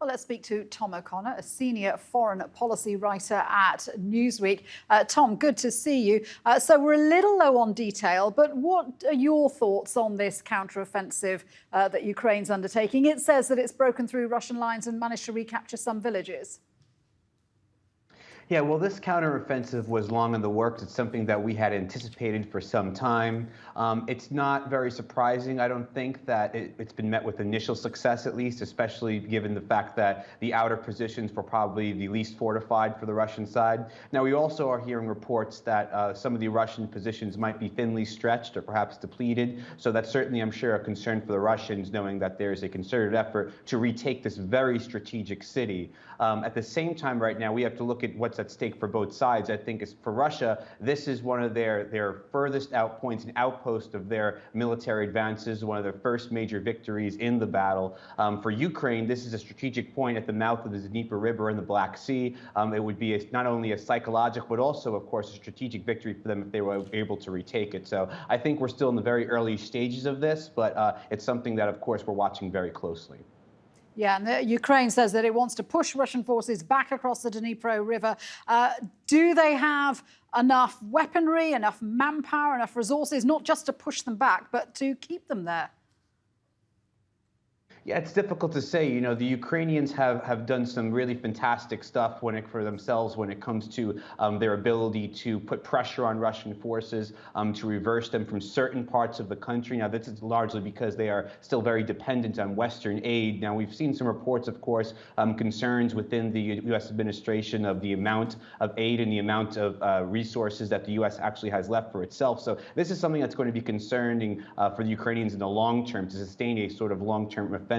Well, let's speak to Tom O'Connor, a senior foreign policy writer at Newsweek. Tom, good to see you. So we're a little low on detail, but what are your thoughts on this counteroffensive that Ukraine's undertaking? It says that it's broken through Russian lines and managed to recapture some villages. Yeah, well, this counteroffensive was long in the works. It's something that we had anticipated for some time. It's not very surprising, I don't think, that it's been met with initial success, at least, especially given the fact that the outer positions were probably the least fortified for the Russian side. Now, we also are hearing reports that some of the Russian positions might be thinly stretched or perhaps depleted. So that's certainly, I'm sure, a concern for the Russians, knowing that there's a concerted effort to retake this very strategic city. At the same time, right now, we have to look at what's at stake for both sides. I think for Russia, this is one of their furthest out points, an outpost of their military advances, one of their first major victories in the battle. For Ukraine, this is a strategic point at the mouth of the Dnieper River in the Black Sea. It would be not only a psychological, but also, of course, a strategic victory for them if they were able to retake it. So I think we're still in the very early stages of this, but it's something that, of course, we're watching very closely. Yeah, and Ukraine says that it wants to push Russian forces back across the Dnieper River. Do they have enough weaponry, enough manpower, enough resources, not just to push them back, but to keep them there? Yeah, it's difficult to say. You know, the Ukrainians have done some really fantastic stuff for themselves when it comes to their ability to put pressure on Russian forces, to reverse them from certain parts of the country. Now, this is largely because they are still very dependent on Western aid. Now, we've seen some reports, of course, concerns within the U.S. administration of the amount of aid and the amount of resources that the U.S. actually has left for itself. So this is something that's going to be concerning for the Ukrainians in the long term, to sustain a sort of long-term offensive.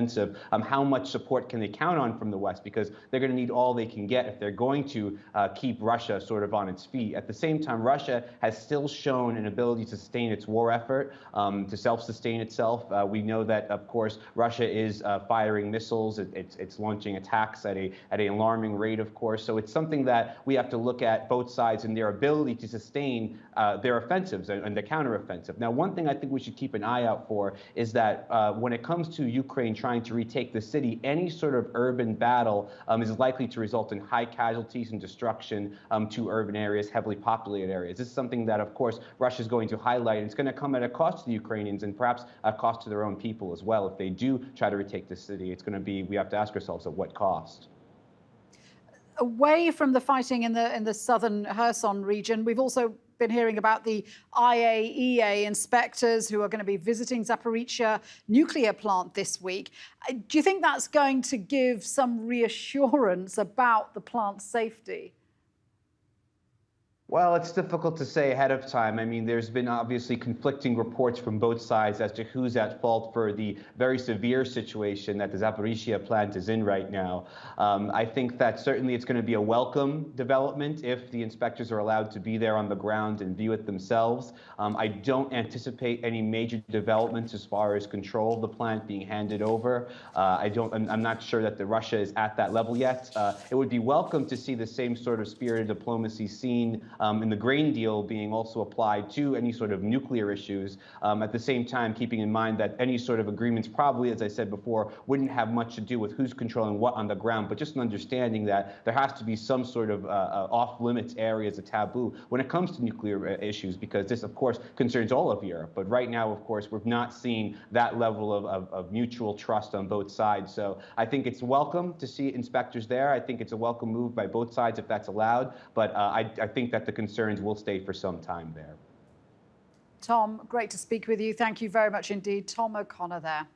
How much support can they count on from the West? Because they're going to need all they can get if they're going to keep Russia sort of on its feet. At the same time, Russia has still shown an ability to sustain its war effort, to self-sustain itself. We know that, of course, Russia is firing missiles. It's launching attacks at an alarming rate, of course. So it's something that we have to look at both sides and their ability to sustain their offensives and the counteroffensive. Now, one thing I think we should keep an eye out for is that when it comes to Ukraine trying to retake the city, any sort of urban battle is likely to result in high casualties and destruction to urban areas, heavily populated areas. This is something that, of course, Russia is going to highlight, and it's going to come at a cost to the Ukrainians and perhaps a cost to their own people as well. If they do try to retake the city, it's going to be, we have to ask ourselves, at what cost? Away from the fighting in the southern Kherson region, we've also been hearing about the IAEA inspectors who are going to be visiting Zaporizhzhia nuclear plant this week. Do you think that's going to give some reassurance about the plant's safety? Well, it's difficult to say ahead of time. I mean, there's been obviously conflicting reports from both sides as to who's at fault for the very severe situation that the Zaporizhzhia plant is in right now. I think that certainly it's going to be a welcome development if the inspectors are allowed to be there on the ground and view it themselves. I don't anticipate any major developments as far as control of the plant being handed over. I'm not sure that Russia is at that level yet. It would be welcome to see the same sort of spirited diplomacy seen in the grain deal being also applied to any sort of nuclear issues. At the same time, keeping in mind that any sort of agreements probably, as I said before, wouldn't have much to do with who's controlling what on the ground, but just an understanding that there has to be some sort of off-limits areas, a taboo, when it comes to nuclear issues, because this, of course, concerns all of Europe. But right now, of course, we've not seen that level of mutual trust on both sides. So I think it's welcome to see inspectors there. I think it's a welcome move by both sides if that's allowed. But I think that the concerns will stay for some time there. Tom, great to speak with you. Thank you very much indeed. Tom O'Connor there.